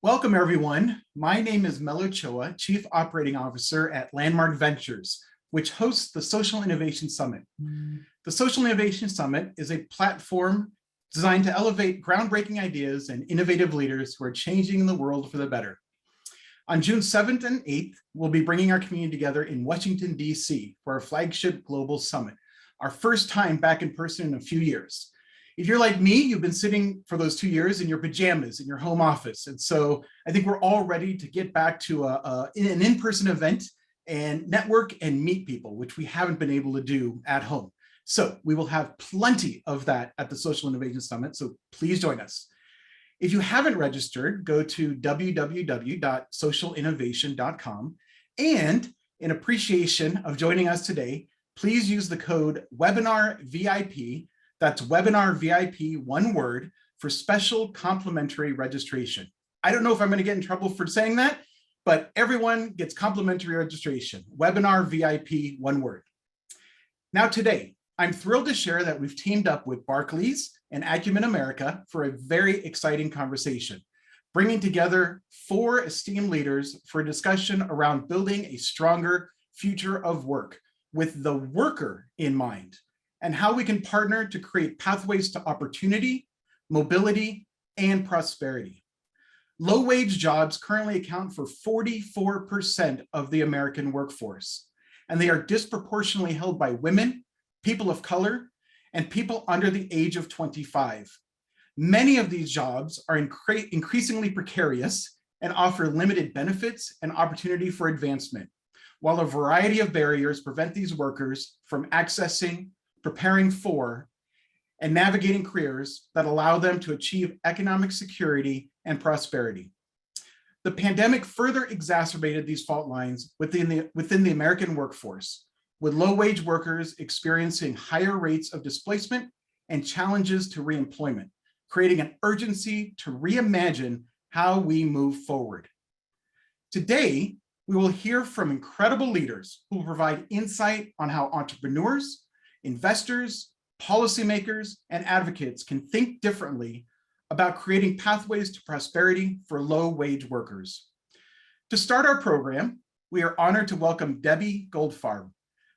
Welcome, everyone. My name is Mel Ochoa, Chief Operating Officer at Landmark Ventures, which hosts the Social Innovation Summit. The Social Innovation Summit is a platform designed to elevate groundbreaking ideas and innovative leaders who are changing the world for the better. On June 7th and 8th, we'll be bringing our community together in Washington, D.C. for our flagship global summit, our first time back in person in a few years. If you're like me, you've been sitting for those 2 years in your pajamas in your home office. And so I think we're all ready to get back to an in-person event and network and meet people, which we haven't been able to do at home. So we will have plenty of that at the Social Innovation Summit. So please join us. If you haven't registered, go to www.socialinnovation.com. And in appreciation of joining us today, please use the code WebinarVIP. That's Webinar VIP, one word, for special complimentary registration. I don't know if I'm going to get in trouble for saying that, but everyone gets complimentary registration. Webinar VIP, one word. Now today, I'm thrilled to share that we've teamed up with Barclays and Acumen America for a very exciting conversation, bringing together 4 esteemed leaders for a discussion around building a stronger future of work with the worker in mind, and how we can partner to create pathways to opportunity, mobility, and prosperity. Low-wage jobs currently account for 44% of the American workforce, and they are disproportionately held by women, people of color, and people under the age of 25. Many of these jobs are increasingly precarious and offer limited benefits and opportunity for advancement, while a variety of barriers prevent these workers from accessing, preparing for, and navigating careers that allow them to achieve economic security and prosperity. The pandemic further exacerbated these fault lines within the American workforce, with low-wage workers experiencing higher rates of displacement and challenges to reemployment, creating an urgency to reimagine how we move forward. Today, we will hear from incredible leaders who will provide insight on how entrepreneurs, investors, policymakers, and advocates can think differently about creating pathways to prosperity for low-wage workers. To start our program, we are honored to welcome Debbie Goldfarb,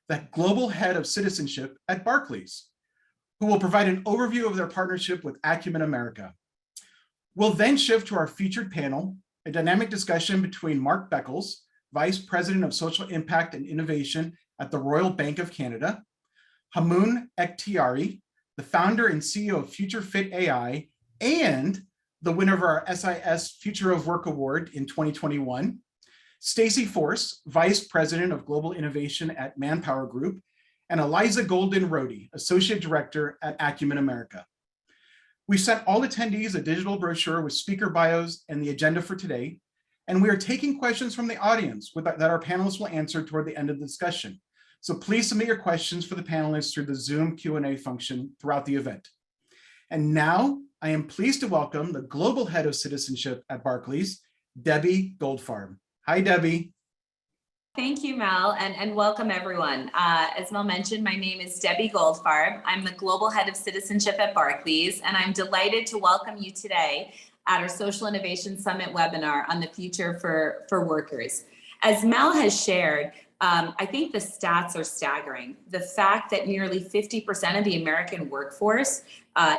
the Global Head of Citizenship at Barclays, who will provide an overview of their partnership with Acumen America. We'll then shift to our featured panel, a dynamic discussion between Mark Beckles, Vice President of Social Impact and Innovation at the Royal Bank of Canada, Hamoon Ekhtiari, the founder and CEO of Futurefit Ai, and the winner of our SIS Future of Work Award in 2021, Stacey Force, Vice President of Global Innovation at Manpower Group, and Eliza Roadie, Associate Director at Acumen America. We sent all attendees a digital brochure with speaker bios and the agenda for today, and we are taking questions from the audience that our panelists will answer toward the end of the discussion. So please submit your questions for the panelists through the Zoom Q&A function throughout the event. And now I am pleased to welcome the Global Head of Citizenship at Barclays, Debbie Goldfarb. Hi, Debbie. Thank you, Mel, and welcome everyone. As Mel mentioned, my name is Debbie Goldfarb. I'm the Global Head of Citizenship at Barclays, and I'm delighted to welcome you today at our Social Innovation Summit webinar on the future for workers. As Mel has shared, I think the stats are staggering. The fact that nearly 50% of the American workforce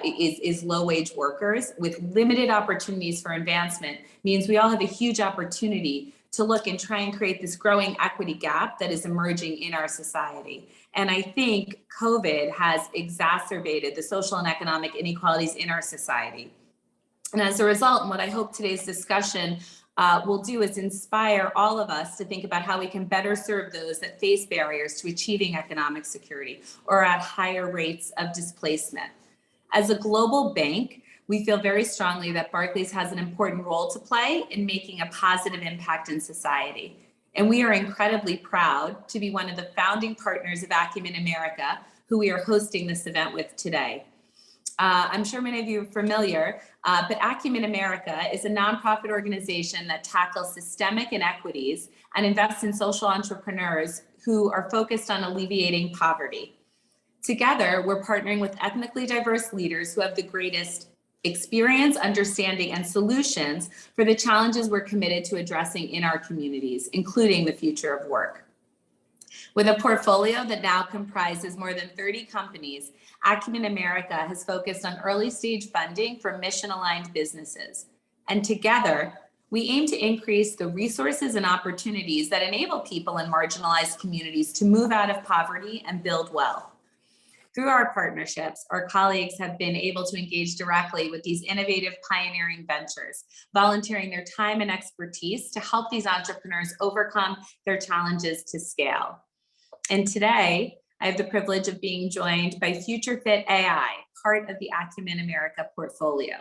is low-wage workers with limited opportunities for advancement means we all have a huge opportunity to look and try and create this growing equity gap that is emerging in our society. And I think COVID has exacerbated the social and economic inequalities in our society. And as a result, and what I hope today's discussion will do is inspire all of us to think about how we can better serve those that face barriers to achieving economic security or at higher rates of displacement. As a global bank, we feel very strongly that Barclays has an important role to play in making a positive impact in society. And we are incredibly proud to be one of the founding partners of Acumen America, who we are hosting this event with today. I'm sure many of you are familiar, but Acumen America is a nonprofit organization that tackles systemic inequities and invests in social entrepreneurs who are focused on alleviating poverty. Together, we're partnering with ethnically diverse leaders who have the greatest experience, understanding, and solutions for the challenges we're committed to addressing in our communities, including the future of work. With a portfolio that now comprises more than 30 companies, Acumen America has focused on early stage funding for mission-aligned businesses. And together, we aim to increase the resources and opportunities that enable people in marginalized communities to move out of poverty and build wealth. Through our partnerships, our colleagues have been able to engage directly with these innovative pioneering ventures, volunteering their time and expertise to help these entrepreneurs overcome their challenges to scale. And today, I have the privilege of being joined by Futurefit Ai, part of the Acumen America portfolio.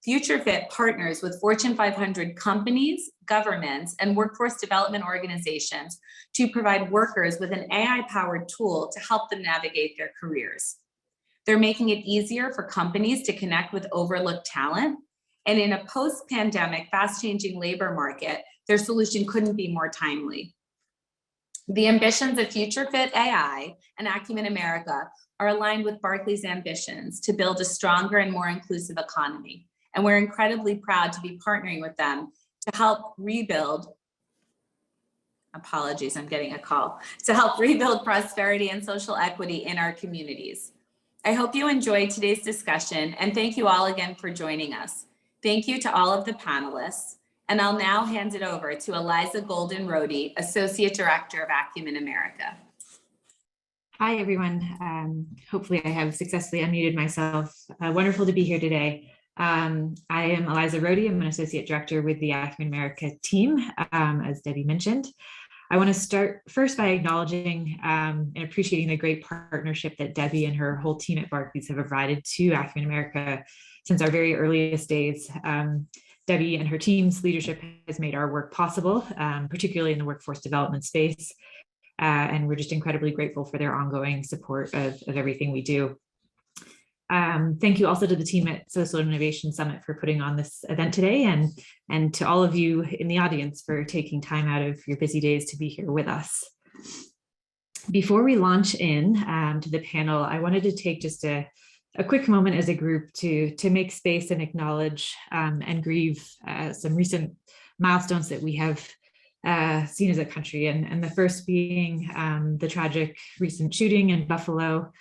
Futurefit partners with Fortune 500 companies, governments, and workforce development organizations to provide workers with an AI-powered tool to help them navigate their careers. They're making it easier for companies to connect with overlooked talent. And in a post-pandemic, fast-changing labor market, their solution couldn't be more timely. The ambitions of Futurefit Ai and Acumen America are aligned with Barclays' ambitions to build a stronger and more inclusive economy. And we're incredibly proud to be partnering with them to help rebuild, apologies, I'm getting a call, to help rebuild prosperity and social equity in our communities. I hope you enjoyed today's discussion, and thank you all again for joining us. Thank you to all of the panelists, and I'll now hand it over to Eliza Roadie, Associate Director of Acumen America. Hi, everyone. Hopefully I have successfully unmuted myself. Wonderful to be here today. I am Eliza Roadie. I'm an Associate Director with the Acumen America team, as Debbie mentioned. I want to start first by acknowledging and appreciating the great partnership that Debbie and her whole team at Barclays have provided to Acumen America since our very earliest days. Debbie and her team's leadership has made our work possible, particularly in the workforce development space. And we're just incredibly grateful for their ongoing support of everything we do. Thank you also to the team at Social Innovation Summit for putting on this event today, and to all of you in the audience for taking time out of your busy days to be here with us. Before we launch in to the panel, I wanted to take just a quick moment as a group to make space and acknowledge and grieve some recent milestones that we have seen as a country, and the first being the tragic recent shooting in Buffalo,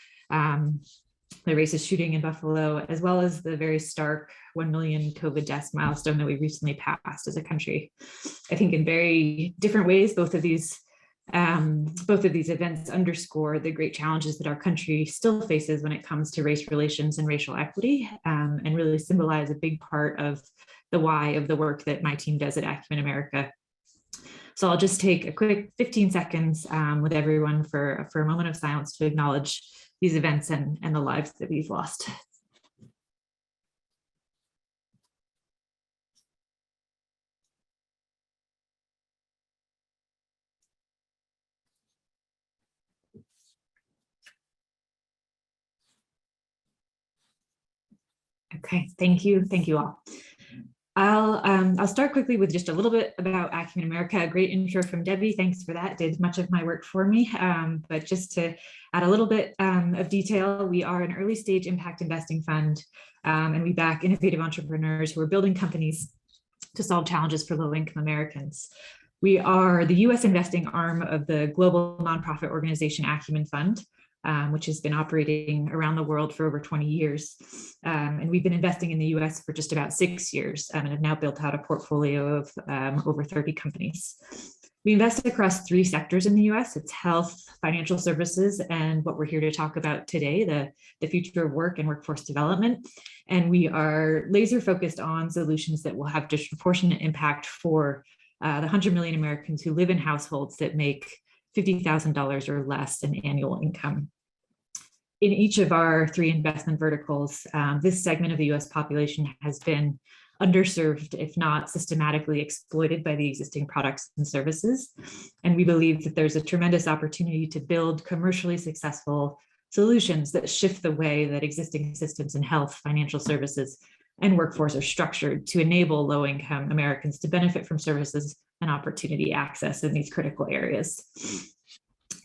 the racist shooting in Buffalo, as well as the very stark 1 million COVID deaths milestone that we recently passed as a country. I think in very different ways, both of these events underscore the great challenges that our country still faces when it comes to race relations and racial equity, and really symbolize a big part of the why of the work that my team does at Acumen America. So I'll just take a quick 15 seconds with everyone for a moment of silence to acknowledge these events and the lives that we've lost. Okay, thank you all. I'll start quickly with just a little bit about Acumen America. A great intro from Debbie. Thanks for that. Did much of my work for me. But just to add a little bit of detail, we are an early stage impact investing fund, and we back innovative entrepreneurs who are building companies to solve challenges for low-income Americans. We are the US investing arm of the global nonprofit organization Acumen Fund, which has been operating around the world for over 20 years. And we've been investing in the US for just about 6 years, and have now built out a portfolio of over 30 companies. We invest across 3 sectors in the US. It's health, financial services, and what we're here to talk about today, the future of work and workforce development. And we are laser focused on solutions that will have disproportionate impact for the 100 million Americans who live in households that make $50,000 or less in annual income. In each of our 3 investment verticals, this segment of the US population has been underserved, if not systematically exploited by the existing products and services. And we believe that there's a tremendous opportunity to build commercially successful solutions that shift the way that existing systems in health, financial services, and workforce are structured to enable low-income Americans to benefit from services and opportunity access in these critical areas.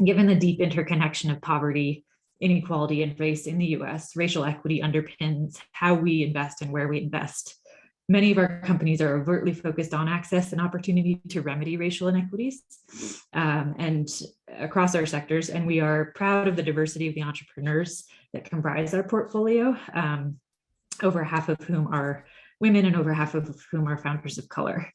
Given the deep interconnection of poverty, inequality and race in the US, racial equity underpins how we invest and where we invest. Many of our companies are overtly focused on access and opportunity to remedy racial inequities and across our sectors. And we are proud of the diversity of the entrepreneurs that comprise our portfolio, over half of whom are women and over half of whom are founders of color.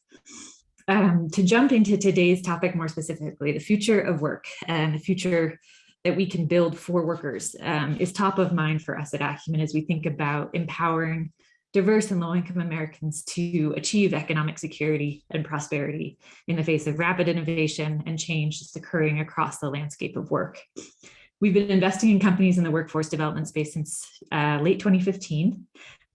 To jump into today's topic more specifically, the future of work and the future that we can build for workers is top of mind for us at Acumen as we think about empowering diverse and low-income Americans to achieve economic security and prosperity in the face of rapid innovation and change that's occurring across the landscape of work. We've been investing in companies in the workforce development space since late 2015,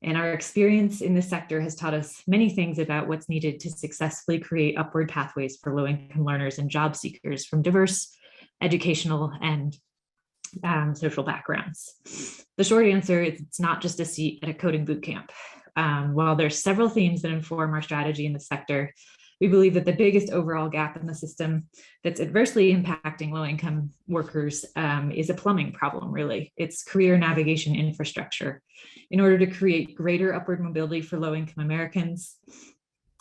and our experience in this sector has taught us many things about what's needed to successfully create upward pathways for low-income learners and job seekers from diverse educational and social backgrounds. The short answer is it's not just a seat at a coding boot camp. While there's several themes that inform our strategy in the sector, we believe that the biggest overall gap in the system that's adversely impacting low-income workers is a plumbing problem, really. It's career navigation infrastructure. In order to create greater upward mobility for low-income Americans,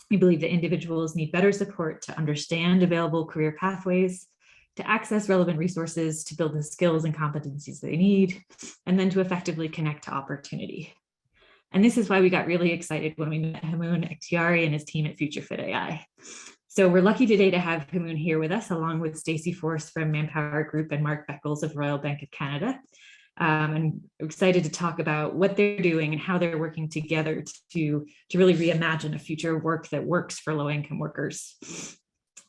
we believe that individuals need better support to understand available career pathways, to access relevant resources, to build the skills and competencies they need, and then to effectively connect to opportunity. And this is why we got really excited when we met Hamoon Akhtiari and his team at Futurefit Ai. So we're lucky today to have Hamoon here with us, along with Stacey Force from Manpower Group and Mark Beckles of Royal Bank of Canada. And we're excited to talk about what they're doing and how they're working together to really reimagine a future of work that works for low-income workers.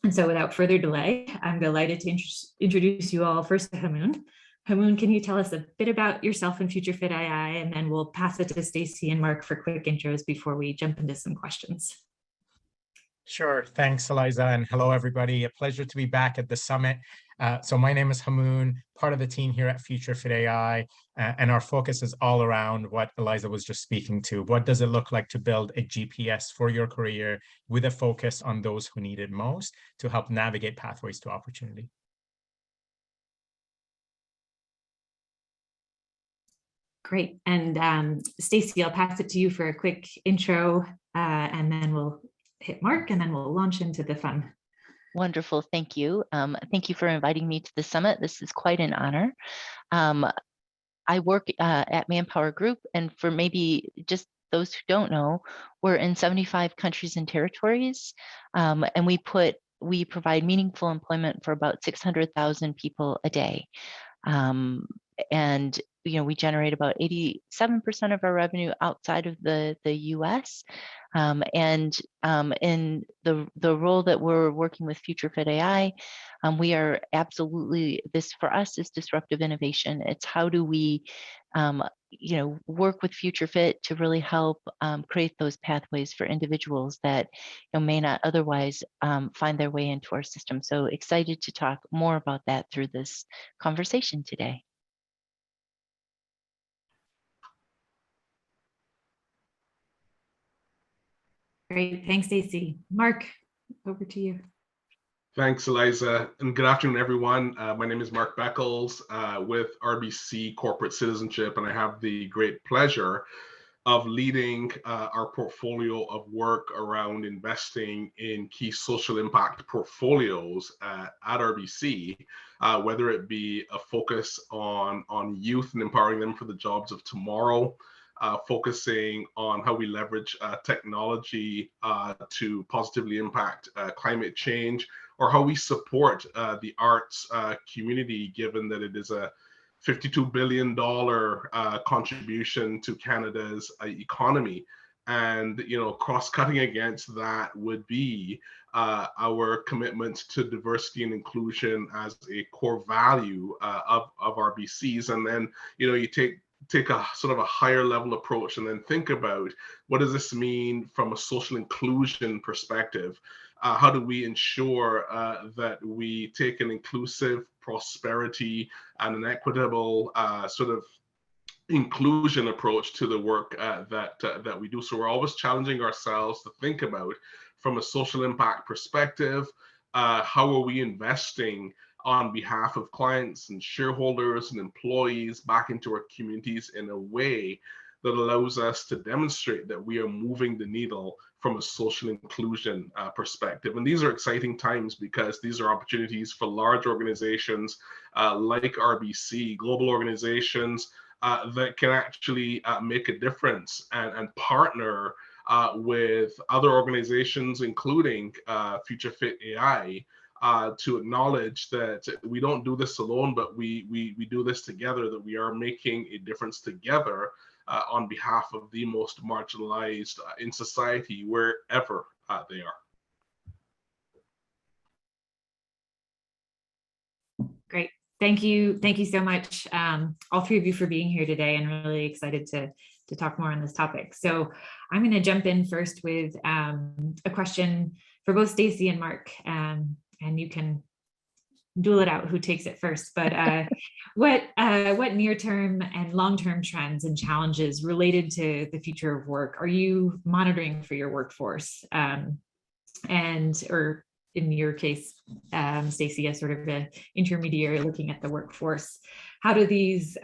And so without further delay, I'm delighted to introduce you all first to Hamoon. Hamoon, can you tell us a bit about yourself and Futurefit Ai, and then we'll pass it to Stacey and Mark for quick intros before we jump into some questions. Sure. Thanks, Eliza. And hello, everybody. A pleasure to be back at the summit. So my name is Hamoon, part of the team here at Futurefit Ai, and our focus is all around what Eliza was just speaking to. What does it look like to build a GPS for your career with a focus on those who need it most to help navigate pathways to opportunity? Great. And Stacey, I'll pass it to you for a quick intro, and then we'll hit Mark, and then we'll launch into the fun. Wonderful. Thank you. Thank you for inviting me to the summit. This is quite an honor. I work at Manpower Group, and for maybe just those who don't know, we're in 75 countries and territories, and we provide meaningful employment for about 600,000 people a day. And we generate about 87% of our revenue outside of the US. And in the role that we're working with Futurefit Ai, we are absolutely, this for us is disruptive innovation. It's how do we work with Futurefit to really help create those pathways for individuals that may not otherwise find their way into our system. So excited to talk more about that through this conversation today. Great. Thanks, Stacey. Mark, over to you. Thanks, Eliza, and good afternoon, everyone. My name is Mark Beckles with RBC Corporate Citizenship, and I have the great pleasure of leading our portfolio of work around investing in key social impact portfolios at RBC, whether it be a focus on youth and empowering them for the jobs of tomorrow, focusing on how we leverage technology to positively impact climate change, or how we support the arts community, given that it is a $52 billion contribution to Canada's economy. And cross-cutting against that would be our commitment to diversity and inclusion as a core value of RBCs. And then you take a sort of a higher level approach and then think about what does this mean from a social inclusion perspective? How do we ensure that we take an inclusive prosperity and an equitable sort of inclusion approach to the work that we do? So we're always challenging ourselves to think about from a social impact perspective, how are we investing on behalf of clients and shareholders and employees back into our communities in a way that allows us to demonstrate that we are moving the needle from a social inclusion perspective. And these are exciting times because these are opportunities for large organizations like RBC, global organizations that can actually make a difference and partner with other organizations, including Futurefit Ai, to acknowledge that we don't do this alone, but we do this together, that we are making a difference together on behalf of the most marginalized in society, wherever they are. Great. Thank you. Thank you so much, all three of you, for being here today, and really excited to talk more on this topic. So I'm going to jump in first with a question for both Stacy and Mark, and you can duel it out who takes it first. But what near-term and long-term trends and challenges related to the future of work are you monitoring for your workforce? Or in your case, Stacy, as sort of an intermediary looking at the workforce, how do these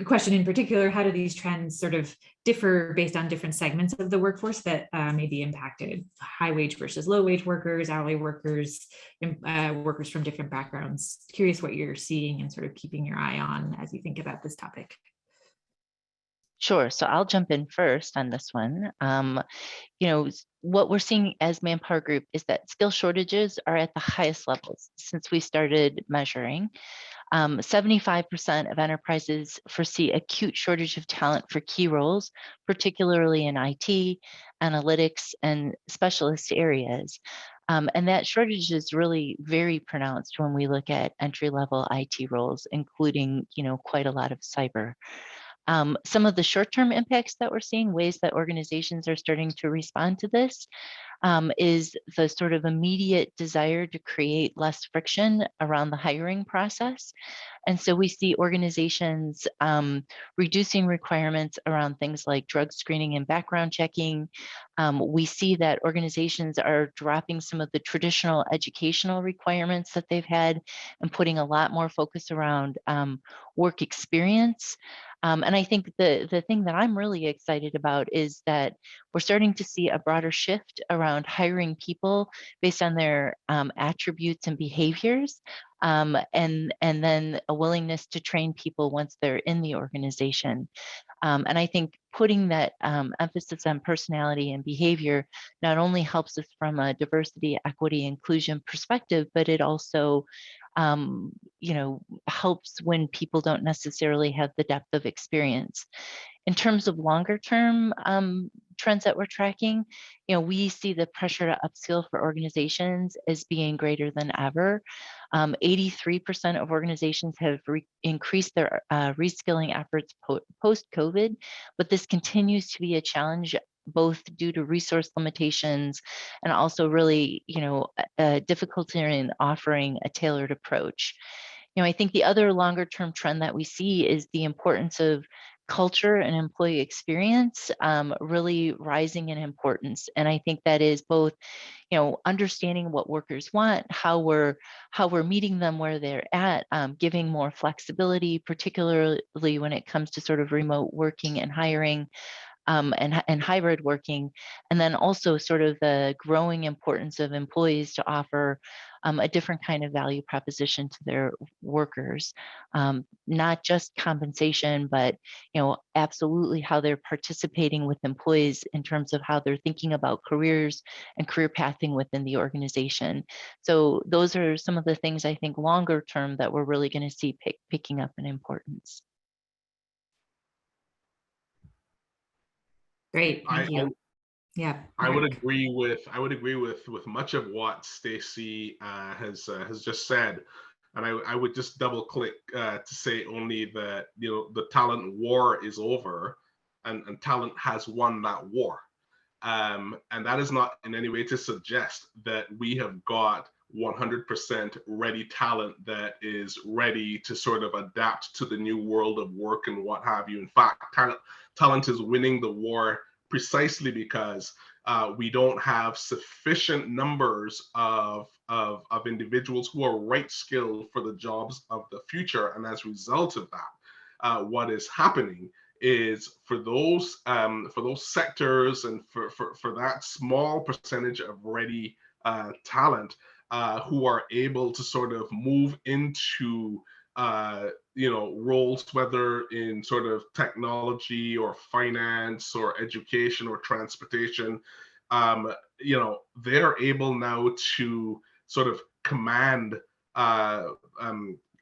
question in particular, how do these trends sort of differ based on different segments of the workforce that may be impacted? High wage versus low wage workers, hourly workers, workers from different backgrounds. Curious what you're seeing and sort of keeping your eye on as you think about this topic. Sure. So I'll jump in first on this one. What we're seeing as Manpower Group is that skill shortages are at the highest levels since we started measuring. 75% of enterprises foresee acute shortage of talent for key roles, particularly in IT, analytics, and specialist areas. And that shortage is really very pronounced when we look at entry-level IT roles, including, quite a lot of cyber. Some of the short-term impacts that we're seeing, ways that organizations are starting to respond to this, is the sort of immediate desire to create less friction around the hiring process. And so we see organizations reducing requirements around things like drug screening and background checking. We see that organizations are dropping some of the traditional educational requirements that they've had and putting a lot more focus around work experience. And I think the thing that I'm really excited about is that we're starting to see a broader shift around hiring people based on their attributes and behaviors, and then a willingness to train people once they're in the organization. And I think putting that emphasis on personality and behavior not only helps us from a diversity, equity, inclusion perspective, but it also helps when people don't necessarily have the depth of experience. In terms of longer term trends that we're tracking, we see the pressure to upskill for organizations as being greater than ever. 83% of organizations have increased their reskilling efforts post-COVID, but this continues to be a challenge, both due to resource limitations and also really, difficulty in offering a tailored approach. I think the other longer term trend that we see is the importance of culture and employee experience really rising in importance. And I think that is both, understanding what workers want, how we're meeting them where they're at, giving more flexibility, particularly when it comes to sort of remote working and hiring. And hybrid working, and then also sort of the growing importance of employees to offer a different kind of value proposition to their workers, not just compensation, but absolutely how they're participating with employees in terms of how they're thinking about careers and career pathing within the organization. So those are some of the things I think longer term that we're really going to see picking up in importance. Great, thank you. I would agree with much of what Stacy has just said, and I would just double click to say only that the talent war is over, and talent has won that war, and that is not in any way to suggest that we have got 100% ready talent that is ready to sort of adapt to the new world of work and what have you. In fact, talent is winning the war precisely because we don't have sufficient numbers of of individuals who are right skilled for the jobs of the future. And as a result of that, what is happening is for those sectors and for that small percentage of ready talent who are able to sort of move into roles, whether in sort of technology or finance or education or transportation, they're able now to sort of command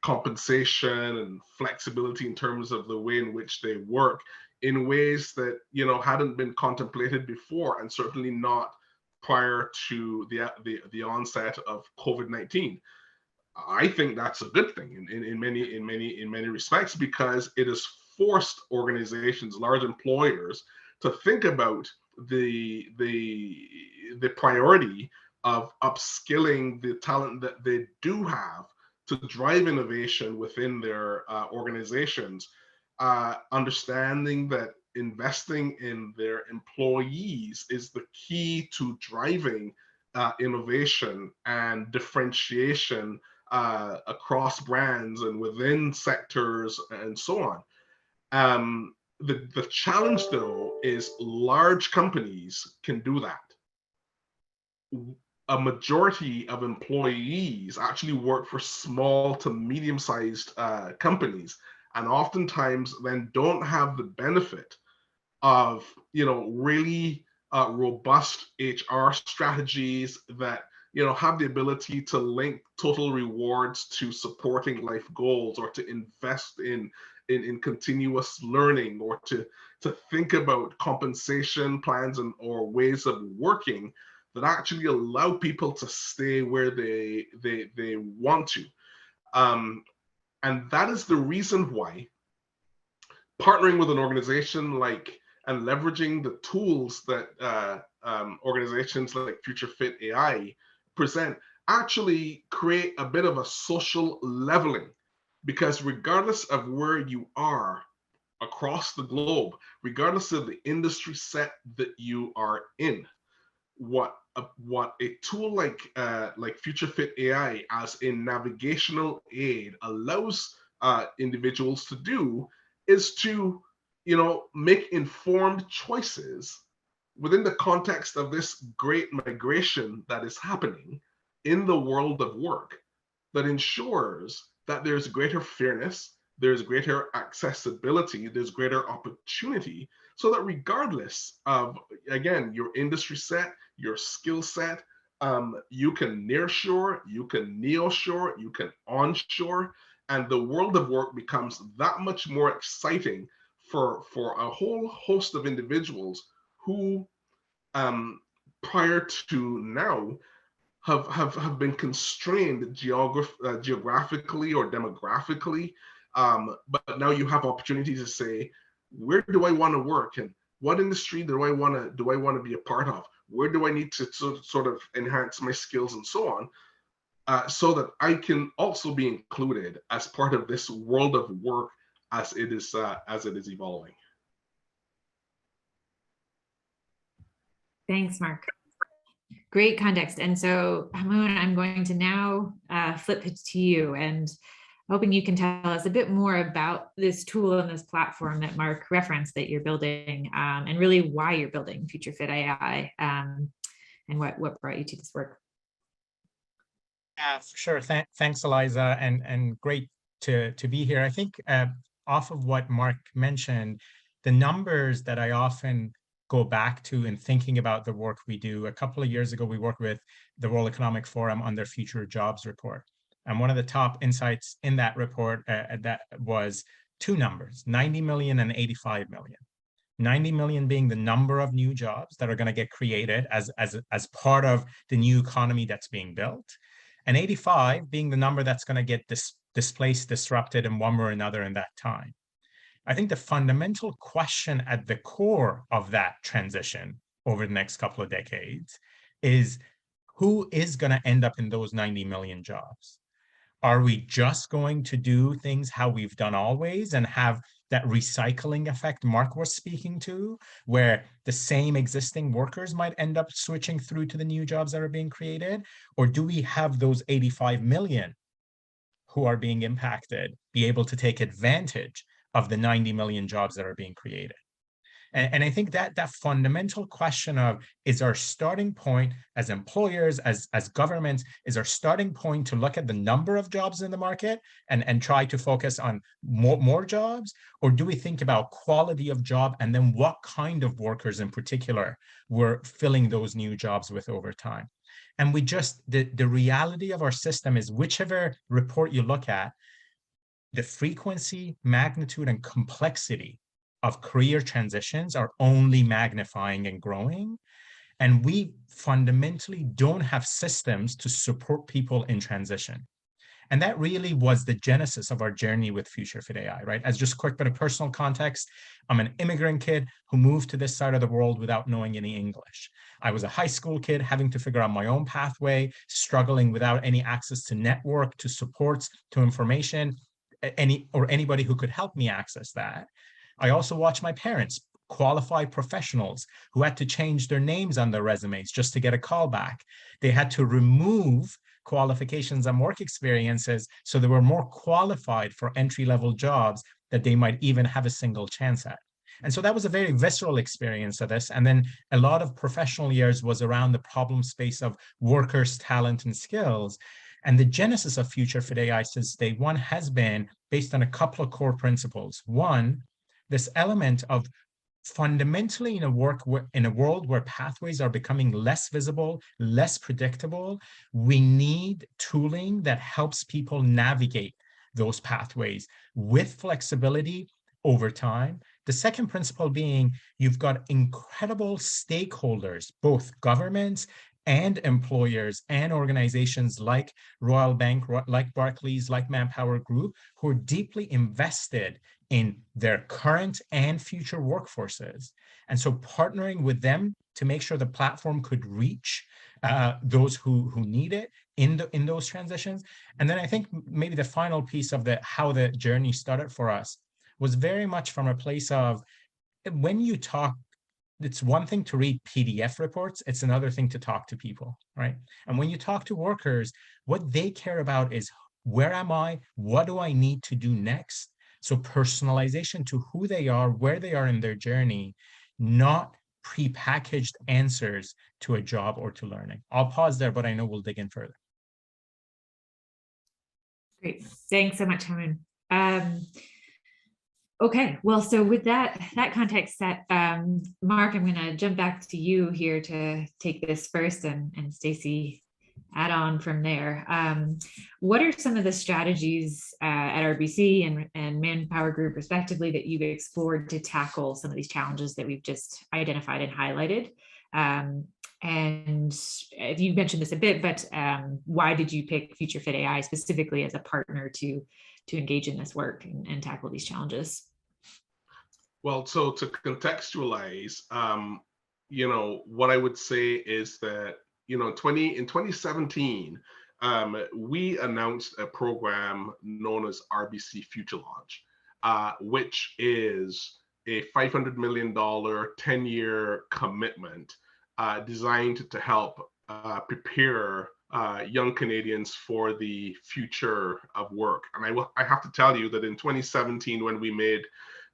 compensation and flexibility in terms of the way in which they work in ways that hadn't been contemplated before, and certainly not prior to the onset of COVID-19. I think that's a good thing in many respects, because it has forced organizations, large employers, to think about the priority of upskilling the talent that they do have to drive innovation within their organizations, understanding that investing in their employees is the key to driving innovation and differentiation across brands and within sectors and so on. The challenge, though, is large companies can do that. A majority of employees actually work for small to medium-sized companies, and oftentimes then don't have the benefit of really robust HR strategies that have the ability to link total rewards to supporting life goals, or to invest in continuous learning, or to think about compensation plans or ways of working that actually allow people to stay where they want to. And that is the reason why partnering with an organization and leveraging the tools that organizations like Futurefit Ai present actually create a bit of a social leveling, because regardless of where you are across the globe, regardless of the industry set that you are in, what a tool like Futurefit Ai as a navigational aid allows individuals to do is to make informed choices within the context of this great migration that is happening in the world of work, that ensures that there's greater fairness, there's greater accessibility, there's greater opportunity, so that regardless of, again, your industry set, your skill set, you can nearshore, you can neoshore, you can onshore, and the world of work becomes that much more exciting for a whole host of individuals who, prior to now, have been constrained geographically or demographically, but now you have opportunities to say, where do I want to work, and what industry do I want to be a part of? Where do I need to sort of enhance my skills and so on, so that I can also be included as part of this world of work as it is evolving. Thanks, Mark. Great context. And so, Hamoon, I'm going to now flip it to you, and hoping you can tell us a bit more about this tool and this platform that Mark referenced that you're building, and really why you're building Futurefit AI, and what brought you to this work. Yeah, for sure. Thanks, Eliza, and great to be here. I think off of what Mark mentioned, the numbers that I often go back to in thinking about the work we do. A couple of years ago, we worked with the World Economic Forum on their Future Jobs report. And one of the top insights in that report that was two numbers, 90 million and 85 million. 90 million being the number of new jobs that are going to get created as part of the new economy that's being built. And 85 being the number that's going to get displaced, disrupted in one way or another in that time. I think the fundamental question at the core of that transition over the next couple of decades is, who is going to end up in those 90 million jobs? Are we just going to do things how we've done always and have that recycling effect Mark was speaking to, where the same existing workers might end up switching through to the new jobs that are being created? Or do we have those 85 million who are being impacted be able to take advantage of the 90 million jobs that are being created? And I think that that fundamental question of, is our starting point as employers, as governments, is our starting point to look at the number of jobs in the market and try to focus on more jobs? Or do we think about quality of job and then what kind of workers in particular we're filling those new jobs with over time? And we just, the reality of our system is, whichever report you look at, the frequency, magnitude, and complexity of career transitions are only magnifying and growing. And we fundamentally don't have systems to support people in transition. And that really was the genesis of our journey with Futurefit AI, right? As just a quick bit of personal context, I'm an immigrant kid who moved to this side of the world without knowing any English. I was a high school kid having to figure out my own pathway, struggling without any access to network, to supports, to information, anybody who could help me access that. I also watched my parents, qualified professionals, who had to change their names on their resumes just to get a call back. They had to remove qualifications and work experiences so they were more qualified for entry-level jobs that they might even have a single chance at. And so that was a very visceral experience of this. And then a lot of professional years was around the problem space of workers' talent and skills. And the genesis of Futurefit AI since day one has been based on a couple of core principles. One, this element of fundamentally in a world where pathways are becoming less visible, less predictable, we need tooling that helps people navigate those pathways with flexibility over time. The second principle being, you've got incredible stakeholders, both governments and employers and organizations like Royal Bank, like Barclays, like Manpower Group, who are deeply invested in their current and future workforces. And so partnering with them to make sure the platform could reach those who need it in those transitions. And then I think maybe the final piece of how the journey started for us was very much from a place of, when you talk, it's one thing to read PDF reports, it's another thing to talk to people, right? And when you talk to workers, what they care about is, where am I? What do I need to do next? So personalization to who they are, where they are in their journey, not prepackaged answers to a job or to learning. I'll pause there, but I know we'll dig in further. Great, thanks so much, Hamoon. Okay, well, so with that context set, Mark, I'm going to jump back to you here to take this first, and Stacey add on from there. What are some of the strategies at RBC and Manpower Group respectively that you've explored to tackle some of these challenges that we've just identified and highlighted? And if you mentioned this a bit, but why did you pick Futurefit AI specifically as a partner to engage in this work and tackle these challenges? Well, so to contextualize, what I would say is that, in 2017, we announced a program known as RBC Future Launch, which is a $500 million 10-year commitment designed to help prepare young Canadians for the future of work. And I have to tell you that in 2017, when we made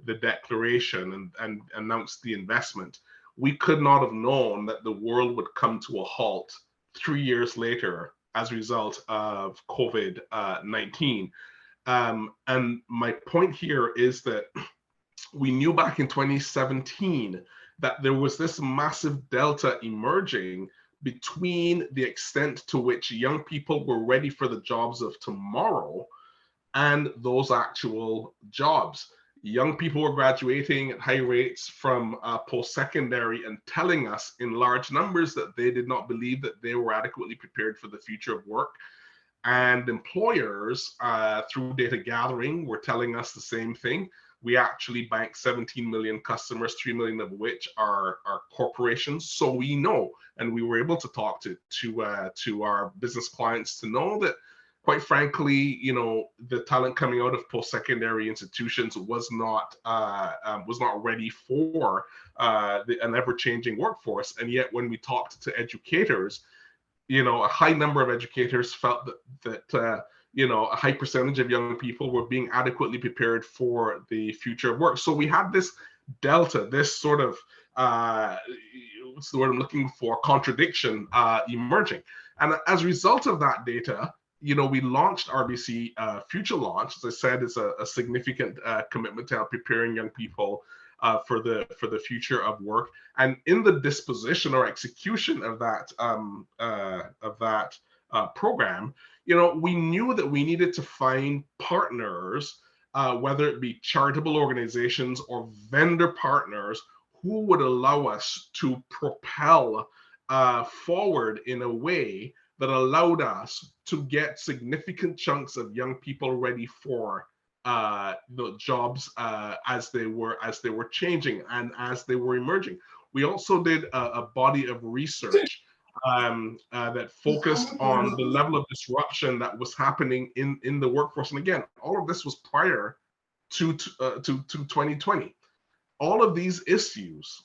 the declaration and announced the investment, we could not have known that the world would come to a halt 3 years later as a result of COVID-19. And my point here is that we knew back in 2017 that there was this massive delta emerging between the extent to which young people were ready for the jobs of tomorrow and those actual jobs. Young people were graduating at high rates from post-secondary and telling us in large numbers that they did not believe that they were adequately prepared for the future of work. And employers, through data gathering, were telling us the same thing. We actually bank 17 million customers, 3 million of which are corporations. So we know, and we were able to talk to our business clients to know that quite frankly, the talent coming out of post-secondary institutions was not ready for an ever-changing workforce. And yet, when we talked to educators, a high number of educators felt that a high percentage of young people were being adequately prepared for the future of work. So we had this delta, this sort of what's the word I'm looking for, contradiction emerging. And as a result of that data, we launched RBC Future Launch. As I said, it's a significant commitment to help preparing young people for the future of work. And in the disposition or execution of that program, we knew that we needed to find partners, whether it be charitable organizations or vendor partners, who would allow us to propel forward in a way that allowed us to get significant chunks of young people ready for the jobs as they were changing and as they were emerging. We also did a body of research that focused on the level of disruption that was happening in the workforce. And again, all of this was prior to 2020. All of these issues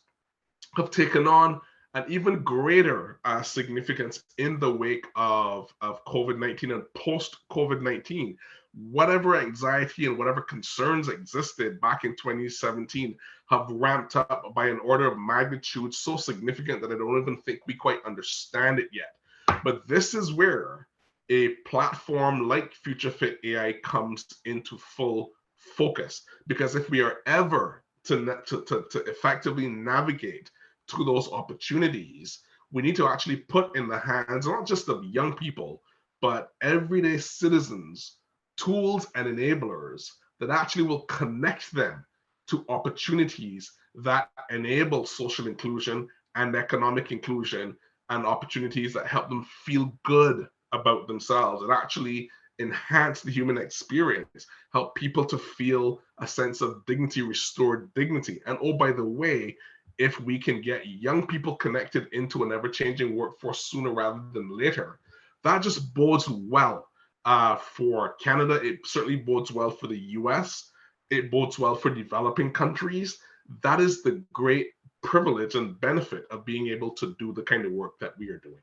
have taken on an even greater significance in the wake of COVID-19 and post-COVID-19. Whatever anxiety and whatever concerns existed back in 2017 have ramped up by an order of magnitude so significant that I don't even think we quite understand it yet. But this is where a platform like Futurefit AI comes into full focus, because if we are ever to effectively navigate to those opportunities, we need to actually put in the hands not just of young people, but everyday citizens, tools and enablers that actually will connect them to opportunities that enable social inclusion and economic inclusion, and opportunities that help them feel good about themselves and actually enhance the human experience, help people to feel a sense of dignity, restored dignity. And oh, by the way, if we can get young people connected into an ever-changing workforce sooner rather than later, that just bodes well for Canada. It certainly bodes well for the US. It bodes well for developing countries. That is the great privilege and benefit of being able to do the kind of work that we are doing.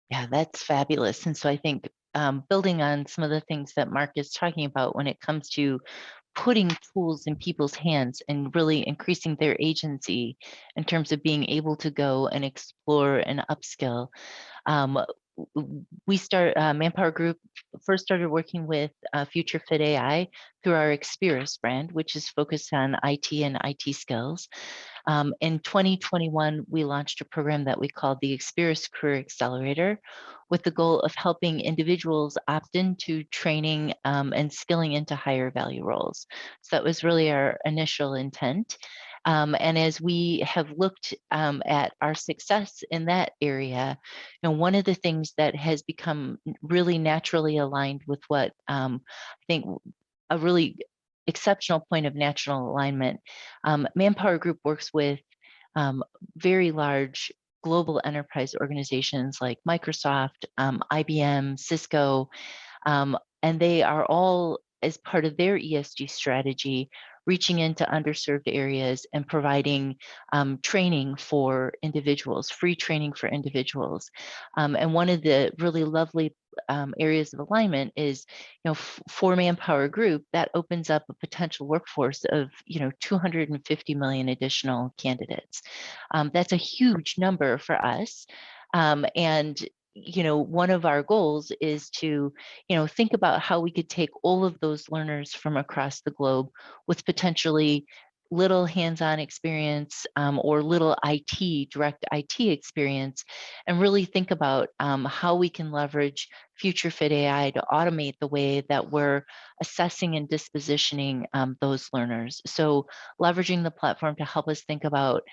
Yeah, that's fabulous. And so I think building on some of the things that Mark is talking about when it comes to putting tools in people's hands and really increasing their agency in terms of being able to go and explore and upskill. Manpower Group first started working with Futurefit AI through our Experis brand, which is focused on IT and IT skills. In 2021, we launched a program that we called the Experis Career Accelerator, with the goal of helping individuals opt into training and skilling into higher value roles. So that was really our initial intent. And as we have looked at our success in that area, one of the things that has become really naturally aligned with what I think a really exceptional point of national alignment, Manpower Group works with very large global enterprise organizations like Microsoft, IBM, Cisco, and they are all, as part of their ESG strategy, reaching into underserved areas and providing training for individuals, free training for individuals. And one of the really lovely areas of alignment is, for Manpower Group, that opens up a potential workforce of, 250 million additional candidates. That's a huge number for us. And one of our goals is to, think about how we could take all of those learners from across the globe with potentially little hands-on experience or little direct IT experience, and really think about how we can leverage Futurefit AI to automate the way that we're assessing and dispositioning those learners. So leveraging the platform to help us think about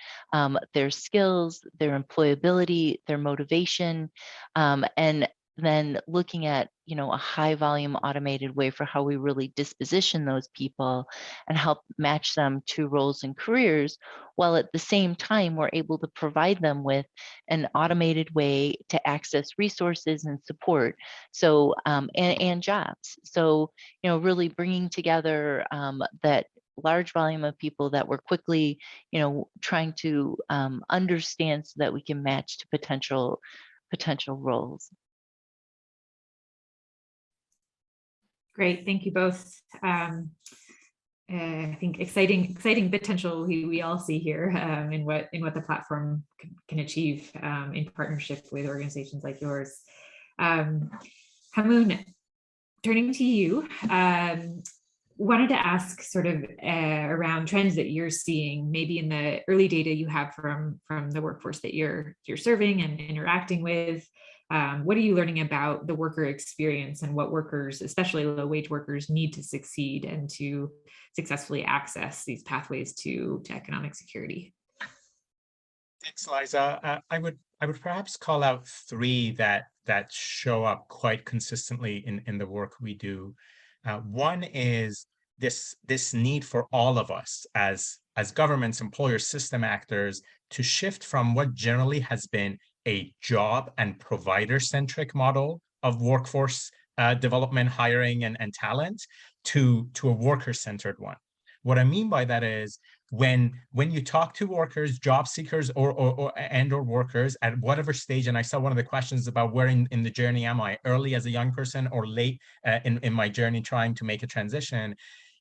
their skills, their employability, their motivation, and then looking at, a high volume automated way for how we really disposition those people and help match them to roles and careers, while at the same time we're able to provide them with an automated way to access resources and support, so and jobs. So really bringing together that large volume of people that we're quickly trying to understand so that we can match to potential roles. Great, thank you both. I think exciting potential we all see here in what the platform can achieve in partnership with organizations like yours. Hamoon, turning to you, wanted to ask sort of around trends that you're seeing, maybe in the early data you have from the workforce that you're serving and interacting with. What are you learning about the worker experience and what workers, especially low-wage workers, need to succeed and to successfully access these pathways to economic security? Thanks, Eliza. I would perhaps call out three that show up quite consistently in the work we do. One is this need for all of us as governments, employers, system actors to shift from what generally has been a job and provider-centric model of workforce development, hiring, and talent to a worker-centered one. What I mean by that is when you talk to workers, job seekers, or workers at whatever stage, and I saw one of the questions about where in the journey am I, early as a young person or late in my journey trying to make a transition,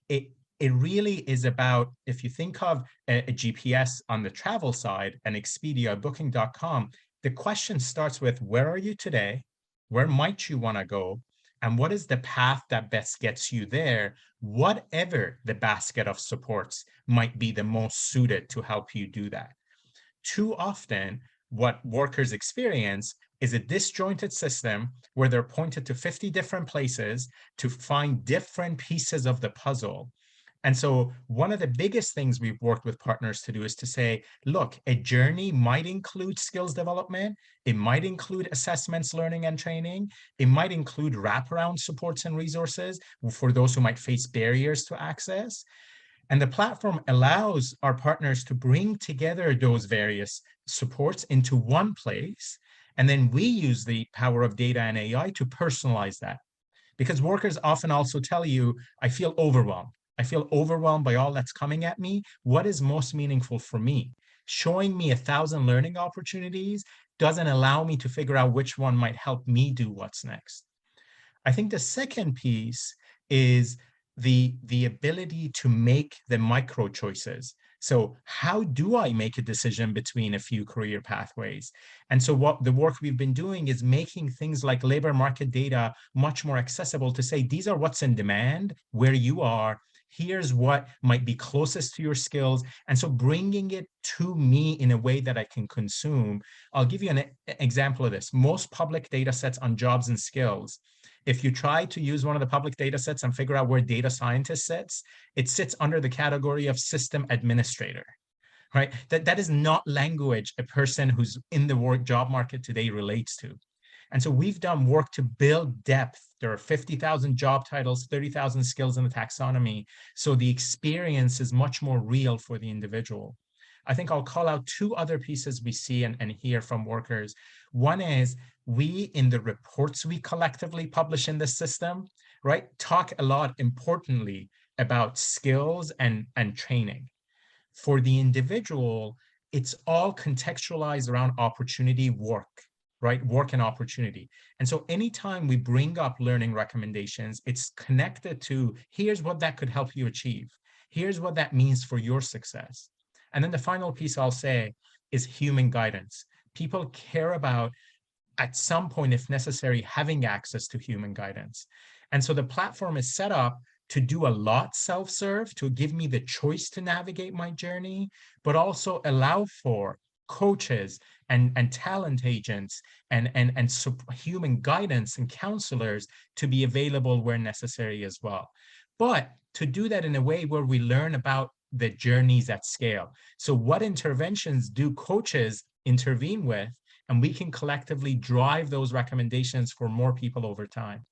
it really is about, if you think of a GPS on the travel side, and Expedia, Booking.com, the question starts with, where are you today? Where might you want to go? And what is the path that best gets you there? Whatever the basket of supports might be the most suited to help you do that. Too often, what workers experience is a disjointed system where they're pointed to 50 different places to find different pieces of the puzzle. And so one of the biggest things we've worked with partners to do is to say, look, a journey might include skills development. It might include assessments, learning, and training. It might include wraparound supports and resources for those who might face barriers to access. And the platform allows our partners to bring together those various supports into one place. And then we use the power of data and AI to personalize that. Because workers often also tell you, I feel overwhelmed. I feel overwhelmed by all that's coming at me. What is most meaningful for me? Showing me 1,000 learning opportunities doesn't allow me to figure out which one might help me do what's next. I think the second piece is the ability to make the micro choices. So how do I make a decision between a few career pathways? And so what the work we've been doing is making things like labor market data much more accessible to say, these are what's in demand, where you are, here's what might be closest to your skills. And so bringing it to me in a way that I can consume. I'll give you an example of this. Most public data sets on jobs and skills, if you try to use one of the public data sets and figure out where data scientist sits, it sits under the category of system administrator, right? That is not language a person who's in the job market today relates to. And so we've done work to build depth. There are 50,000 job titles, 30,000 skills in the taxonomy. So the experience is much more real for the individual. I think I'll call out two other pieces we see and hear from workers. One is we, in the reports we collectively publish in this system, right, talk a lot, importantly, about skills and training. For the individual, it's all contextualized around opportunity, work, right? Work and opportunity. And so anytime we bring up learning recommendations, it's connected to, here's what that could help you achieve. Here's what that means for your success. And then the final piece I'll say is human guidance. People care about, at some point, if necessary, having access to human guidance. And so the platform is set up to do a lot self-serve, to give me the choice to navigate my journey, but also allow for coaches and talent agents and human guidance and counselors to be available where necessary as well. But to do that in a way where we learn about the journeys at scale. So what interventions do coaches intervene with? and we can collectively drive those recommendations for more people over time.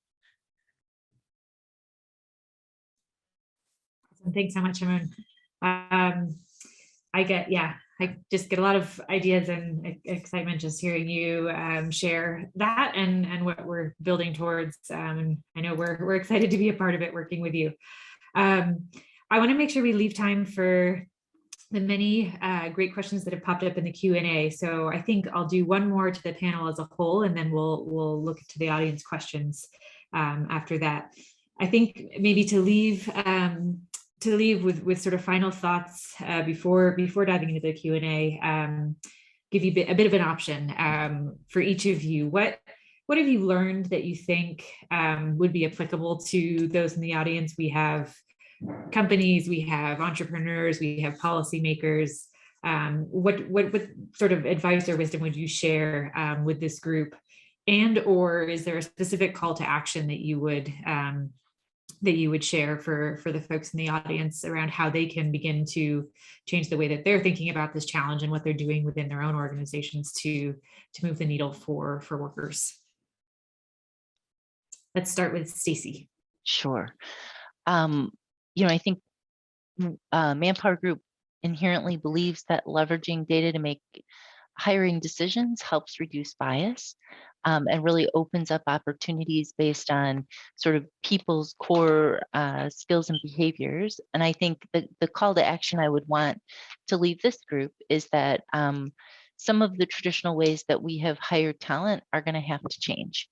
Thanks so much, Hamoon. I just get a lot of ideas and excitement just hearing you share that and what we're building towards. I know we're excited to be a part of it, working with you. I want to make sure we leave time for the many great questions that have popped up in the Q&A. So I think I'll do one more to the panel as a whole, and then we'll look to the audience questions after that. I think maybe to leave with sort of final thoughts before diving into the Q&A, give you a bit of an option for each of you. What have you learned that you think would be applicable to those in the audience? We have companies, we have entrepreneurs, we have policymakers. What sort of advice or wisdom would you share with this group? And or is there a specific call to action that you would share for the folks in the audience around how they can begin to change the way that they're thinking about this challenge and what they're doing within their own organizations to move the needle for workers? Let's start with Stacy. Sure. I think Manpower Group inherently believes that leveraging data to make hiring decisions helps reduce bias and really opens up opportunities based on sort of people's core skills and behaviors. And I think that the call to action I would want to leave this group is that some of the traditional ways that we have hired talent are going to have to change.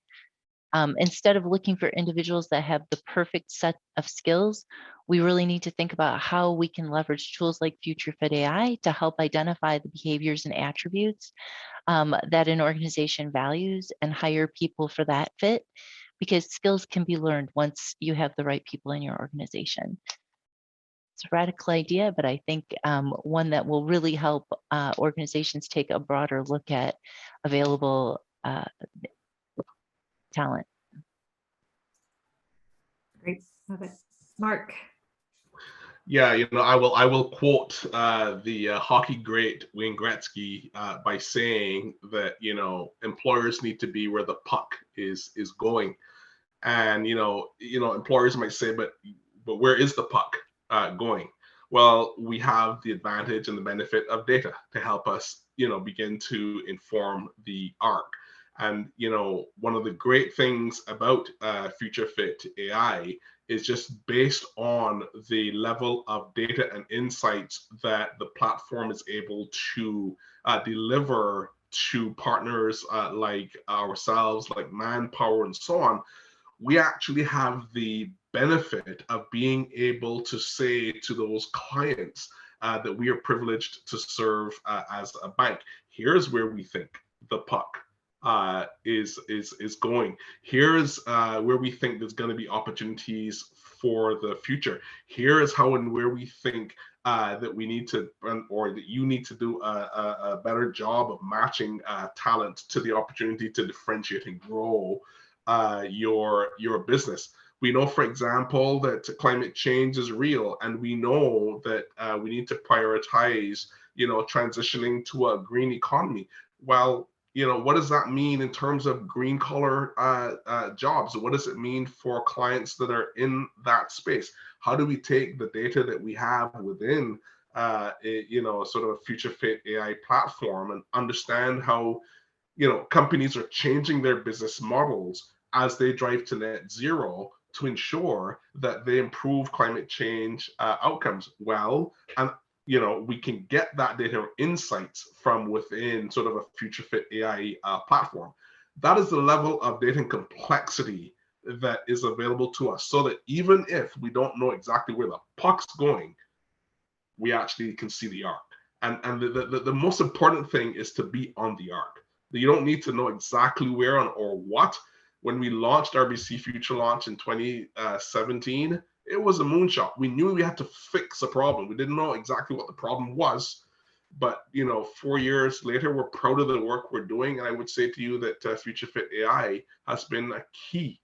Instead of looking for individuals that have the perfect set of skills, we really need to think about how we can leverage tools like Futurefit Ai to help identify the behaviors and attributes that an organization values and hire people for that fit, because skills can be learned once you have the right people in your organization. It's a radical idea, but I think one that will really help organizations take a broader look at available talent. Great, love it. Mark. Yeah, I will quote the hockey great Wayne Gretzky by saying that employers need to be where the puck is going, and employers might say, but where is the puck going? Well, we have the advantage and the benefit of data to help us begin to inform the arc. And one of the great things about Futurefit AI is just based on the level of data and insights that the platform is able to deliver to partners like ourselves, like Manpower and so on. We actually have the benefit of being able to say to those clients that we are privileged to serve as a bank, here's where we think the puck is going. Here's where we think there's going to be opportunities for the future. Here is how and where we think that we need to, or that you need to do a better job of matching talent to the opportunity to differentiate and grow your business. We know, for example, that climate change is real, and we know that we need to prioritize, transitioning to a green economy. Well, what does that mean in terms of green collar jobs? What does it mean for clients that are in that space? How do we take the data that we have within, sort of a Futurefit AI platform and understand how, companies are changing their business models as they drive to net zero to ensure that they improve climate change outcomes? Well, and we can get that data insights from within sort of a Futurefit AI platform. That is the level of data and complexity that is available to us, so that even if we don't know exactly where the puck's going, we actually can see the arc. And the most important thing is to be on the arc. You don't need to know exactly where or what. When we launched RBC Future Launch in 2017, it was a moonshot. We knew we had to fix a problem. We didn't know exactly what the problem was, but 4 years later, we're proud of the work we're doing. And I would say to you that Futurefit AI has been a key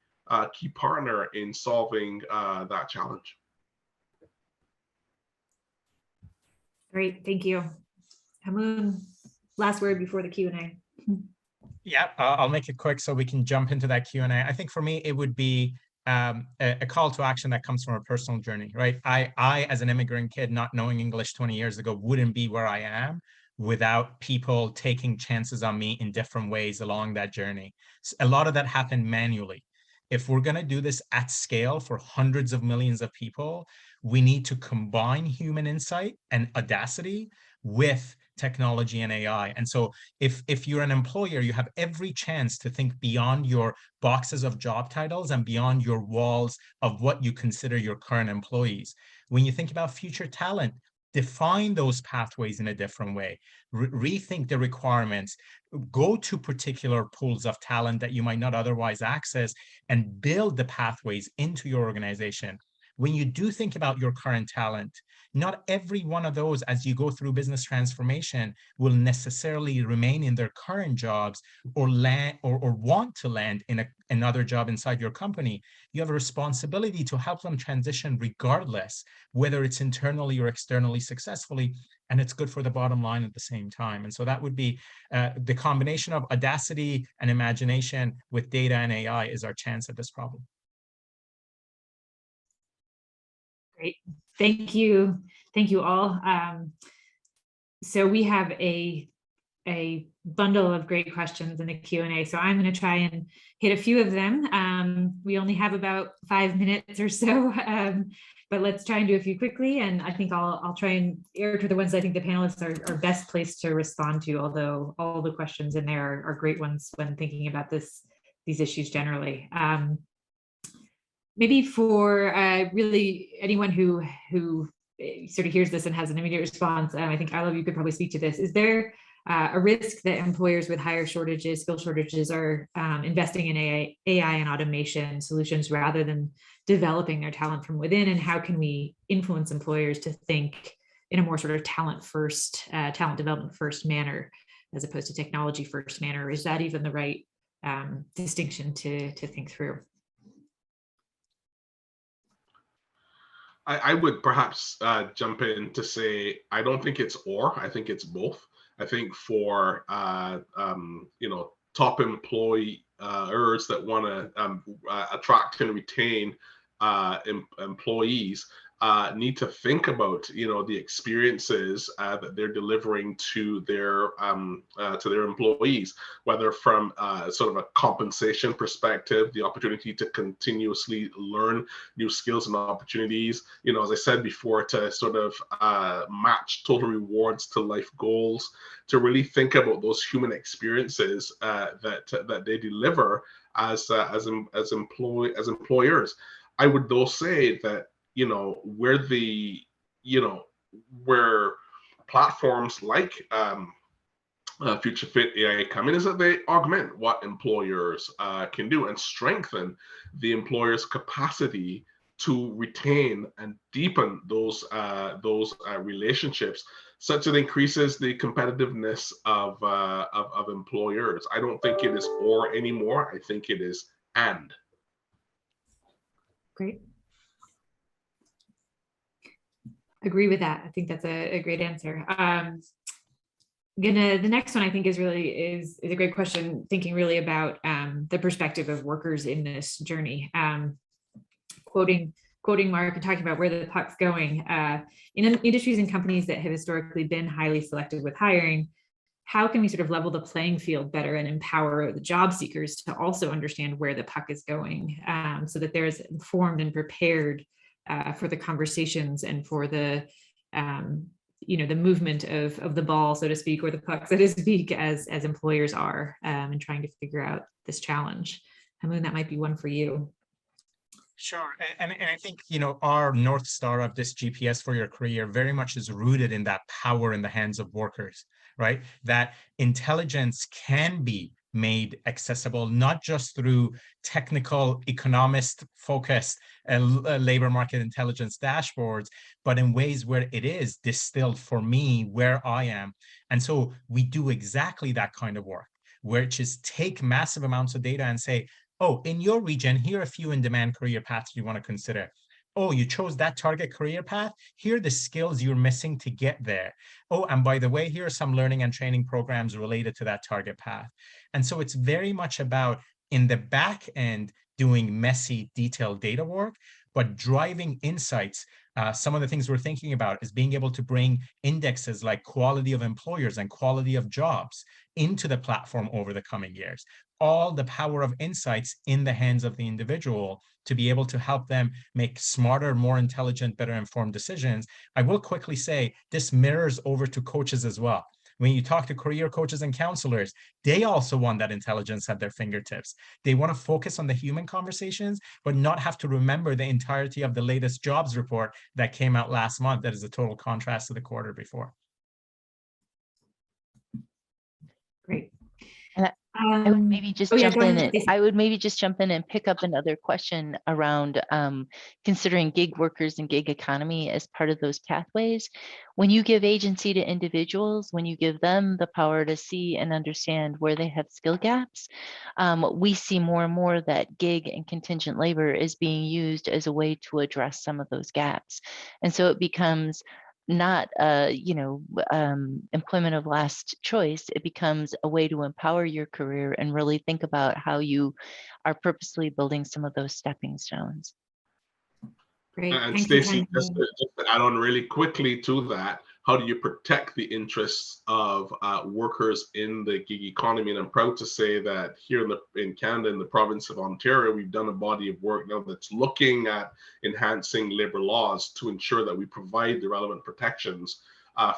partner in solving that challenge. Great, thank you. Hamoon, last word before the Q&A. Yeah, I'll make it quick so we can jump into that Q&A. I think for me, it would be a call to action that comes from a personal journey, right? I, as an immigrant kid, not knowing English 20 years ago, wouldn't be where I am without people taking chances on me in different ways along that journey. A lot of that happened manually. If we're going to do this at scale for hundreds of millions of people, we need to combine human insight and audacity with technology and AI. And so if you're an employer, you have every chance to think beyond your boxes of job titles and beyond your walls of what you consider your current employees. When you think about future talent, define those pathways in a different way, rethink the requirements, go to particular pools of talent that you might not otherwise access, and build the pathways into your organization. When you do think about your current talent, not every one of those, as you go through business transformation, will necessarily remain in their current jobs or land or want to land in another job inside your company. You have a responsibility to help them transition regardless, whether it's internally or externally successfully, and it's good for the bottom line at the same time. And so that would be the combination of audacity and imagination with data and AI is our chance at this problem. Great. Thank you. Thank you all. So we have a bundle of great questions in the Q&A. So I'm going to try and hit a few of them. We only have about 5 minutes or so, but let's try and do a few quickly. And I think I'll try and err to the ones I think the panelists are best placed to respond to, although all the questions in there are great ones when thinking about these issues generally. Maybe for really anyone who sort of hears this and has an immediate response, I think all of you could probably speak to this. Is there a risk that employers with higher shortages, skill shortages, are investing in AI and automation solutions rather than developing their talent from within? And how can we influence employers to think in a more sort of talent development first manner, as opposed to technology first manner? Is that even the right distinction to think through? I would perhaps jump in to say, I don't think it's or, I think it's both. I think for top employers that want to attract and retain employees need to think about the experiences that they're delivering to their employees, whether from sort of a compensation perspective, the opportunity to continuously learn new skills and opportunities, as I said before, to sort of match total rewards to life goals, to really think about those human experiences that they deliver as employers. I would though say that where platforms like Futurefit Ai come in is that they augment what employers can do and strengthen the employer's capacity to retain and deepen those relationships, such that it increases the competitiveness of employers. I don't think it is or anymore. I think it is and. Great. Agree with that. I think that's a great answer. The next one I think is a great question, thinking really about the perspective of workers in this journey. Quoting Mark and talking about where the puck's going. In industries and companies that have historically been highly selective with hiring, how can we sort of level the playing field better and empower the job seekers to also understand where the puck is going, so that they're as informed and prepared for the conversations and for the the movement of the ball, so to speak, or the puck, so to speak, as employers are, and trying to figure out this challenge. Hamoon, that might be one for you. Sure. And I think, our North Star of this GPS for your career very much is rooted in that power in the hands of workers, right? That intelligence can be made accessible, not just through technical, economist-focused labor market intelligence dashboards, but in ways where it is distilled for me where I am. And so we do exactly that kind of work, which is take massive amounts of data and say, oh, in your region, here are a few in-demand career paths you want to consider. oh, you chose that target career path, here are the skills you're missing to get there. Oh, and by the way, here are some learning and training programs related to that target path. And so it's very much about, in the back end, doing messy, detailed data work, but driving insights. Some of the things we're thinking about is being able to bring indexes like quality of employers and quality of jobs into the platform over the coming years. All the power of insights in the hands of the individual to be able to help them make smarter, more intelligent, better informed decisions. I will quickly say this mirrors over to coaches as well. When you talk to career coaches and counselors, they also want that intelligence at their fingertips. They want to focus on the human conversations, but not have to remember the entirety of the latest jobs report that came out last month that is a total contrast to the quarter before. Great. I would maybe just yeah, jump in. I would maybe just jump in and pick up another question around considering gig workers and gig economy as part of those pathways. When you give agency to individuals, when you give them the power to see and understand where they have skill gaps, we see more and more that gig and contingent labor is being used as a way to address some of those gaps. And so it becomes not employment of last choice. It becomes a way to empower your career and really think about how you are purposely building some of those stepping stones. Great. And Stacey, just to add on really quickly to that, how do you protect the interests of workers in the gig economy? And I'm proud to say that here in Canada, in the province of Ontario, we've done a body of work now that's looking at enhancing labor laws to ensure that we provide the relevant protections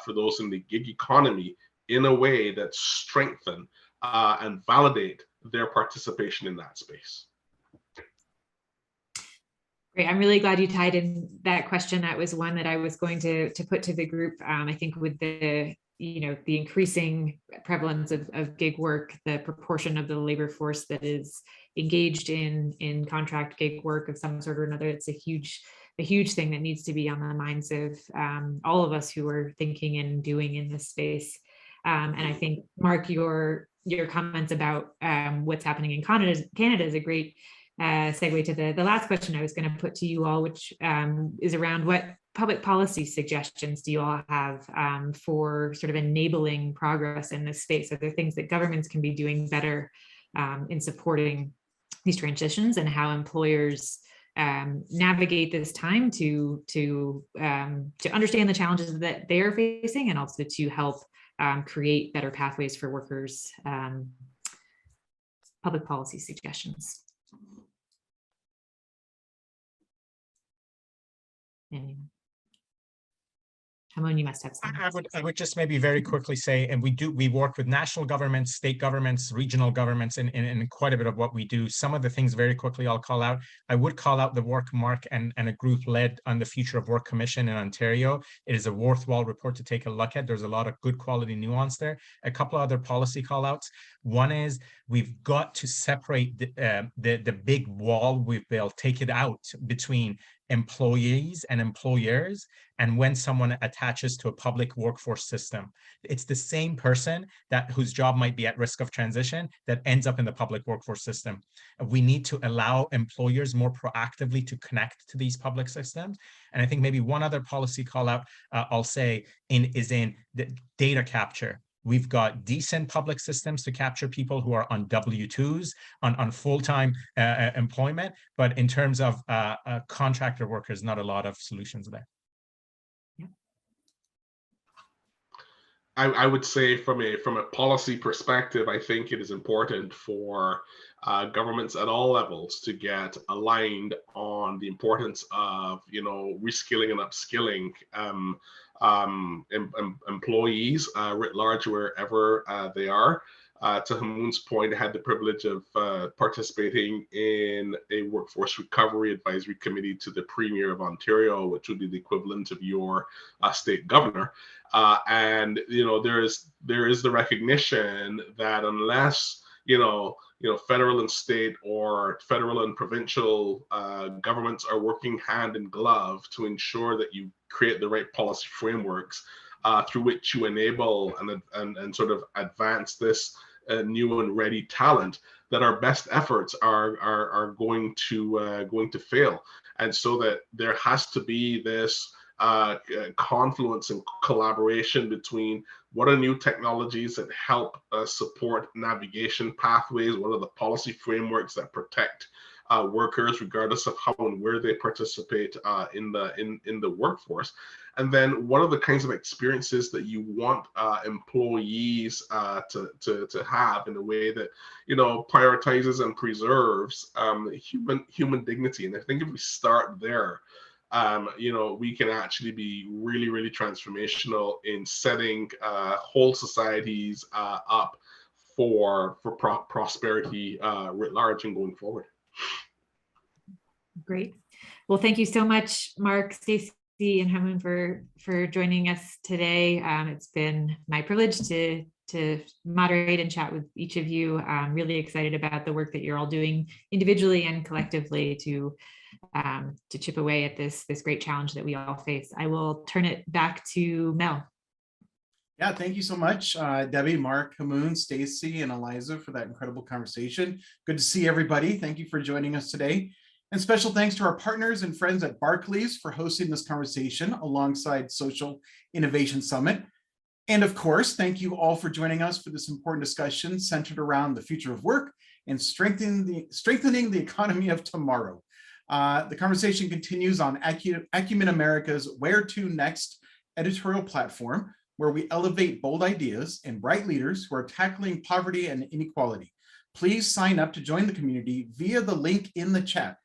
for those in the gig economy in a way that strengthen and validate their participation in that space. Great. I'm really glad you tied in that question. That was one that I was going to put to the group. I think with the increasing prevalence of gig work, the proportion of the labor force that is engaged in contract gig work of some sort or another, it's a huge thing that needs to be on the minds of all of us who are thinking and doing in this space. And I think, Mark, your comments about what's happening in Canada is a great segue to the last question I was going to put to you all, which is around what public policy suggestions do you all have for sort of enabling progress in this space? Are there things that governments can be doing better in supporting these transitions, and how employers navigate this time to understand the challenges that they are facing, and also to help create better pathways for workers? Public policy suggestions. Hamon, you must have some. I would just maybe very quickly say, and we work with national governments, state governments, regional governments in quite a bit of what we do. Some of the things very quickly I'll call out. I would call out the work Mark and a group led on the Future of Work Commission in Ontario. It is a worthwhile report to take a look at. There's a lot of good quality nuance there. A couple of other policy call outs. One is we've got to separate the big wall we've built, take it out between employees and employers, and when someone attaches to a public workforce system. It's the same person whose job might be at risk of transition that ends up in the public workforce system. We need to allow employers more proactively to connect to these public systems. And I think maybe one other policy call out I'll say is in the data capture. We've got decent public systems to capture people who are on W-2s, on full-time employment, but in terms of contractor workers, not a lot of solutions there. I would say from a policy perspective, I think it is important for governments at all levels to get aligned on the importance of reskilling and upskilling employees writ large wherever they are. To Hamoon's point, I had the privilege of participating in a workforce recovery advisory committee to the Premier of Ontario, which would be the equivalent of your state governor. And there is the recognition that unless federal and state or federal and provincial governments are working hand in glove to ensure that you create the right policy frameworks through which you enable and sort of advance this new and ready talent, that our best efforts are going to fail. And so that there has to be this confluence and collaboration between what are new technologies that help support navigation pathways, what are the policy frameworks that protect workers regardless of how and where they participate in the workforce, and then what are the kinds of experiences that you want employees to have in a way that, you know, prioritizes and preserves human dignity. And I think if we start there, you know, we can actually be really, really transformational in setting whole societies up for prosperity writ large and going forward. Great. Well, thank you so much, Mark, Stacey, and Hamoon for joining us today. It's been my privilege to moderate and chat with each of you. I'm really excited about the work that you're all doing individually and collectively to chip away at this great challenge that we all face. I will turn it back to Mel. Yeah, thank you so much, Debbie, Mark, Hamoon, Stacey, and Eliza for that incredible conversation. Good to see everybody. Thank you for joining us today. And special thanks to our partners and friends at Barclays for hosting this conversation alongside Social Innovation Summit. And of course, thank you all for joining us for this important discussion centered around the future of work and strengthening the economy of tomorrow. The conversation continues on Acumen America's Where to Next editorial platform, where we elevate bold ideas and bright leaders who are tackling poverty and inequality. Please sign up to join the community via the link in the chat,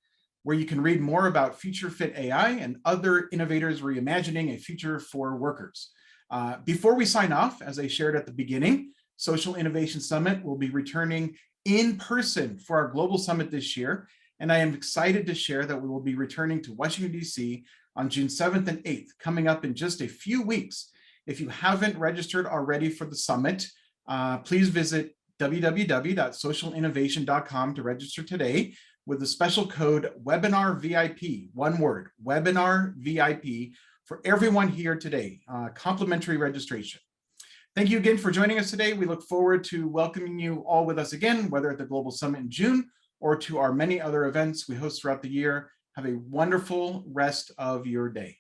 where you can read more about Futurefit AI and other innovators reimagining a future for workers. Before we sign off, as I shared at the beginning, Social Innovation Summit will be returning in person for our global summit this year. And I am excited to share that we will be returning to Washington, DC on June 7th and 8th, coming up in just a few weeks. If you haven't registered already for the summit, please visit www.socialinnovation.com to register today with the special code WebinarVIP, one word, WebinarVIP, for everyone here today, complimentary registration. Thank you again for joining us today. We look forward to welcoming you all with us again, whether at the Global Summit in June or to our many other events we host throughout the year. Have a wonderful rest of your day.